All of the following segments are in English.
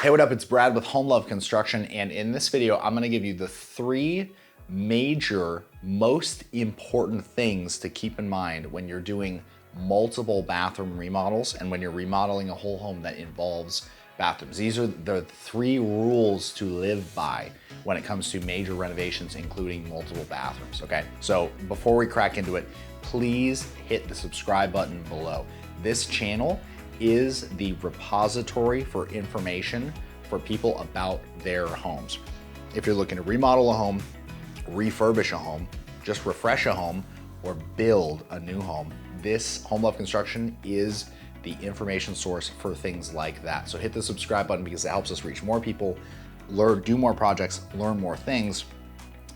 Hey, what up? It's Brad with Home Love Construction, and in this video, I'm gonna give you the 3 major, most important things to keep in mind when you're doing multiple bathroom remodels and when you're remodeling a whole home that involves bathrooms. These are the 3 rules to live by when it comes to major renovations, including multiple bathrooms, okay? So before we crack into it, please hit the subscribe button below. This channel is the repository for information for people about their homes. If you're looking to remodel a home, refurbish a home, just refresh a home, or build a new home, this Home Love Construction is the information source for things like that. So hit the subscribe button because it helps us reach more people, do more projects, learn more things,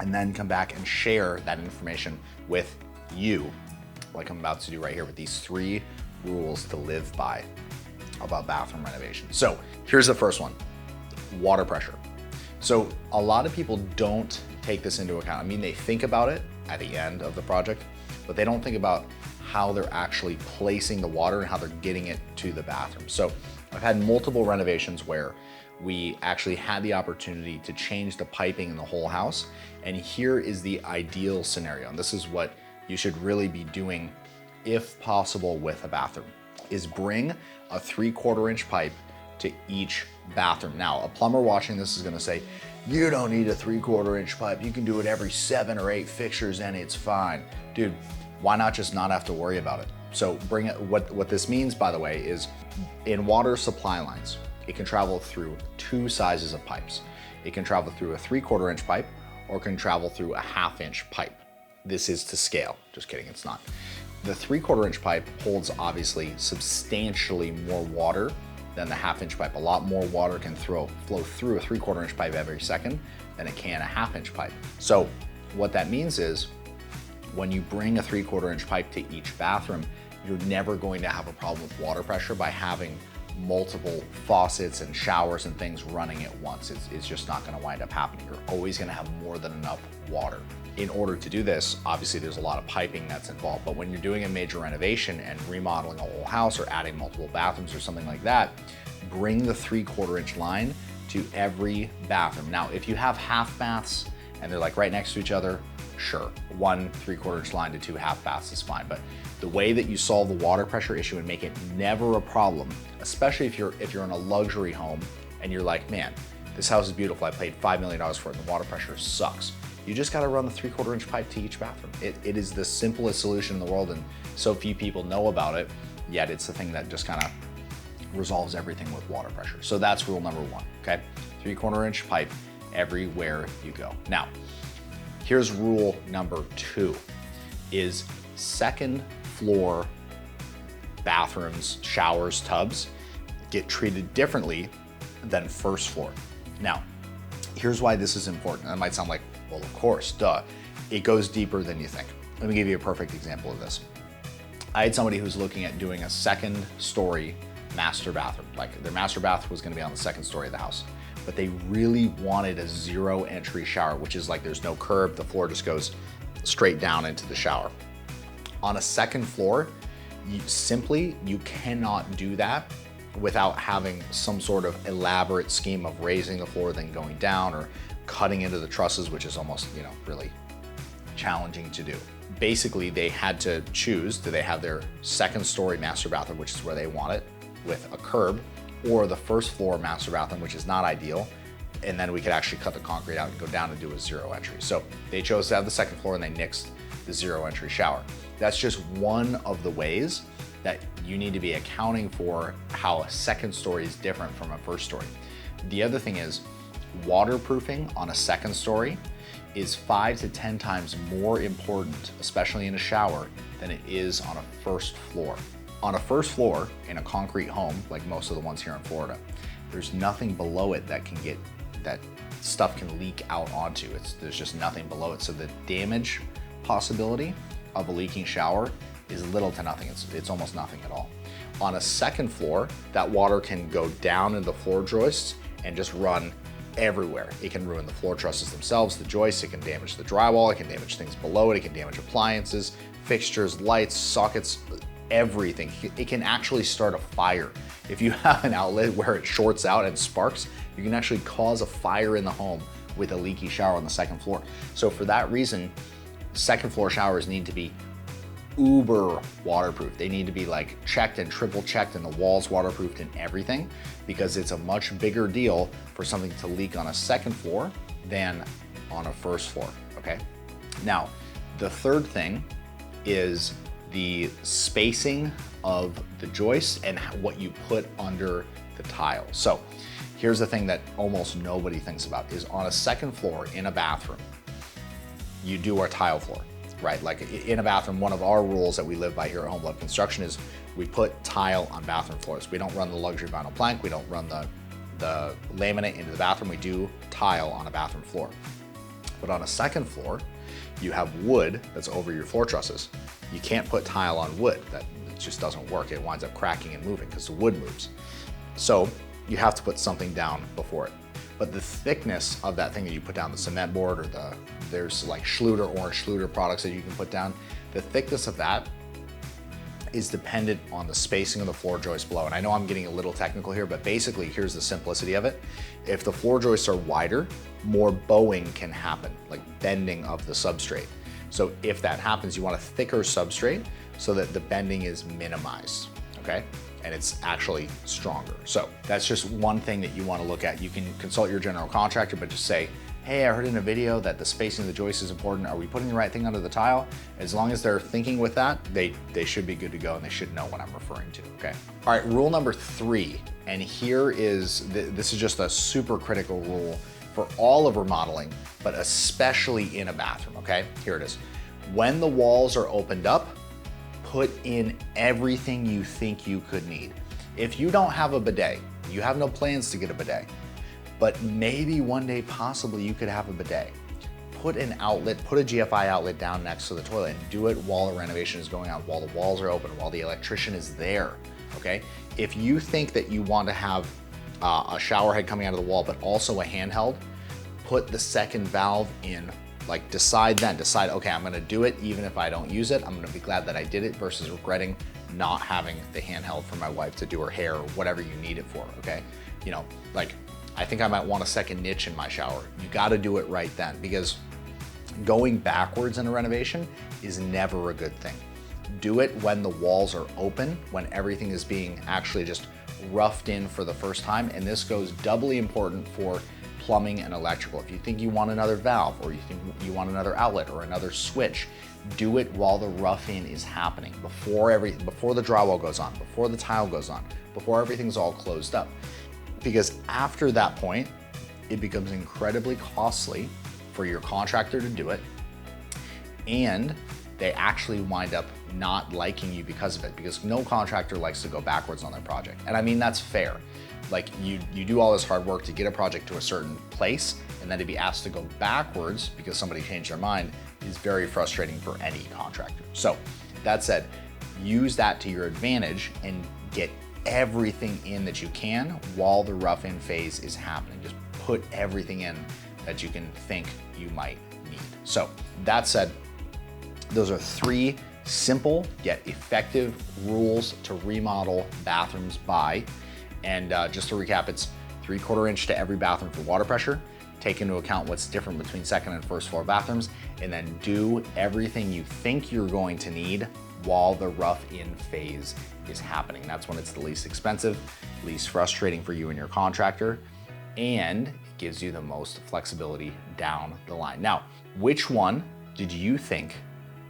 and then come back and share that information with you, like I'm about to do right here with these 3 rules to live by about bathroom renovation. So here's the first one, water pressure. So a lot of people don't take this into account. I mean, they think about it at the end of the project, but they don't think about how they're actually placing the water and how they're getting it to the bathroom. So I've had multiple renovations where we actually had the opportunity to change the piping in the whole house. And here is the ideal scenario. And this is what you should really be doing if possible with a bathroom, is bring a 3/4 inch pipe to each bathroom. Now, a plumber watching this is gonna say, you don't need a 3/4 inch pipe. You can do it every 7 or 8 fixtures and it's fine. Dude, why not just not have to worry about it? So bring it, what this means, by the way, is in water supply lines, it can travel through 2 sizes of pipes. It can travel through a 3/4 inch pipe or can travel through a 1/2 inch pipe. This is to scale, just kidding, it's not. The 3/4 inch pipe holds obviously substantially more water than the 1/2 inch pipe. A lot more water can flow through a 3/4 inch pipe every second than it can a 1/2 inch pipe. So what that means is when you bring a 3/4 inch pipe to each bathroom, you're never going to have a problem with water pressure by having multiple faucets and showers and things running at once. It's just not gonna wind up happening. You're always gonna have more than enough water. In order to do this, obviously there's a lot of piping that's involved, but when you're doing a major renovation and remodeling a whole house or adding multiple bathrooms or something like that, bring the 3/4 inch line to every bathroom. Now, if you have half baths and they're like right next to each other, sure, 1 3/4 inch line to 2 half baths is fine. But the way that you solve the water pressure issue and make it never a problem, especially if you're in a luxury home and you're like, man, this house is beautiful, I paid $5 million for it and the water pressure sucks. You just gotta run the 3/4 inch pipe to each bathroom. It is the simplest solution in the world and so few people know about it, yet it's the thing that just kind of resolves everything with water pressure. So that's rule number 1, okay? 3/4 inch pipe everywhere you go. Now, here's rule number 2, is 2nd floor bathrooms, showers, tubs get treated differently than 1st floor. Now, here's why this is important. That might sound like, well, of course, duh. It goes deeper than you think. Let me give you a perfect example of this. I had somebody who's looking at doing a 2nd story master bathroom. Like their master bath was gonna be on the 2nd story of the house, but they really wanted a 0 entry shower, which is like there's no curb, the floor just goes straight down into the shower. On a 2nd floor, you cannot do that without having some sort of elaborate scheme of raising the floor, then going down, or cutting into the trusses, which is almost, really challenging to do. Basically, they had to choose, do they have their 2nd story master bathroom, which is where they want it, with a curb, or the 1st floor master bathroom, which is not ideal, and then we could actually cut the concrete out and go down and do a 0 entry. So they chose to have the 2nd floor and they nixed the 0 entry shower. That's just one of the ways that you need to be accounting for how a 2nd story is different from a 1st story. The other thing is waterproofing on a 2nd story is 5 to 10 times more important, especially in a shower, than it is on a 1st floor. On a 1st floor in a concrete home, like most of the ones here in Florida, there's nothing below it that stuff can leak out onto. There's just nothing below it. So the damage possibility of a leaking shower is little to nothing. It's almost nothing at all. On a 2nd floor, that water can go down into the floor joists and just run everywhere. It can ruin the floor trusses themselves, the joists, it can damage the drywall, it can damage things below it, it can damage appliances, fixtures, lights, sockets, everything. It can actually start a fire. If you have an outlet where it shorts out and sparks, you can actually cause a fire in the home with a leaky shower on the second floor. So for that reason, second floor showers need to be uber waterproof. They need to be like checked and triple checked and the walls waterproofed and everything, because it's a much bigger deal for something to leak on a second floor than on a first floor, okay? Now, the third thing is the spacing of the joists and what you put under the tile. So here's the thing that almost nobody thinks about is on a second floor in a bathroom, you do our tile floor, right? Like in a bathroom, one of our rules that we live by here at Home Love Construction is we put tile on bathroom floors. We don't run the luxury vinyl plank. We don't run the laminate into the bathroom. We do tile on a bathroom floor. But on a second floor, you have wood that's over your floor trusses. You can't put tile on wood. That just doesn't work. It winds up cracking and moving because the wood moves. So you have to put something down before it. But the thickness of that thing that you put down, the cement board or there's like Schluter, orange Schluter products that you can put down, the thickness of that is dependent on the spacing of the floor joists below. And I know I'm getting a little technical here, but basically here's the simplicity of it. If the floor joists are wider, more bowing can happen, like bending of the substrate. So if that happens, you want a thicker substrate so that the bending is minimized, okay? And it's actually stronger. So that's just one thing that you want to look at. You can consult your general contractor, but just say, hey, I heard in a video that the spacing of the joist is important. Are we putting the right thing under the tile? As long as they're thinking with that, they should be good to go and they should know what I'm referring to, okay? All right, rule number 3, and here is, this is just a super critical rule for all of remodeling, but especially in a bathroom, okay? Here it is. When the walls are opened up, put in everything you think you could need. If you don't have a bidet, you have no plans to get a bidet, but maybe one day possibly you could have a bidet. Put an outlet, put a GFI outlet down next to the toilet and do it while a renovation is going on, while the walls are open, while the electrician is there, okay? If you think that you want to have a shower head coming out of the wall, but also a handheld, put the second valve in. Like decide, okay, I'm gonna do it even if I don't use it. I'm gonna be glad that I did it versus regretting not having the handheld for my wife to do her hair or whatever you need it for, okay? You know, like I think I might want a second niche in my shower. You gotta do it right then, because going backwards in a renovation is never a good thing. Do it when the walls are open, when everything is being actually just roughed in for the first time. And this goes doubly important for plumbing and electrical. If you think you want another valve, or you think you want another outlet or another switch, do it while the rough-in is happening, before the drywall goes on, before the tile goes on, before everything's all closed up. Because after that point, it becomes incredibly costly for your contractor to do it, and they actually wind up not liking you because of it, because no contractor likes to go backwards on their project. And I mean, that's fair. Like you do all this hard work to get a project to a certain place, and then to be asked to go backwards because somebody changed their mind is very frustrating for any contractor. So that said, use that to your advantage and get everything in that you can while the rough-in phase is happening. Just put everything in that you can think you might need. So that said, those are 3 simple yet effective rules to remodel bathrooms by. And just to recap, it's 3/4 inch to every bathroom for water pressure. Take into account what's different between second and first floor bathrooms, and then do everything you think you're going to need while the rough-in phase is happening. That's when it's the least expensive, least frustrating for you and your contractor, and it gives you the most flexibility down the line. Now, which one did you think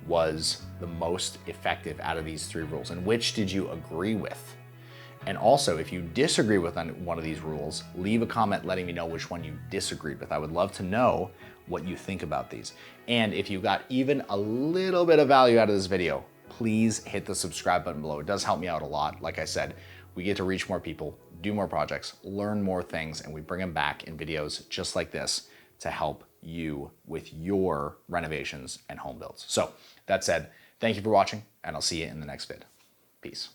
was the most effective out of these 3 rules, and which did you agree with? And also, if you disagree with one of these rules, leave a comment letting me know which one you disagreed with. I would love to know what you think about these. And if you got even a little bit of value out of this video, please hit the subscribe button below. It does help me out a lot. Like I said, we get to reach more people, do more projects, learn more things, and we bring them back in videos just like this to help you with your renovations and home builds. So that said, thank you for watching, and I'll see you in the next vid. Peace.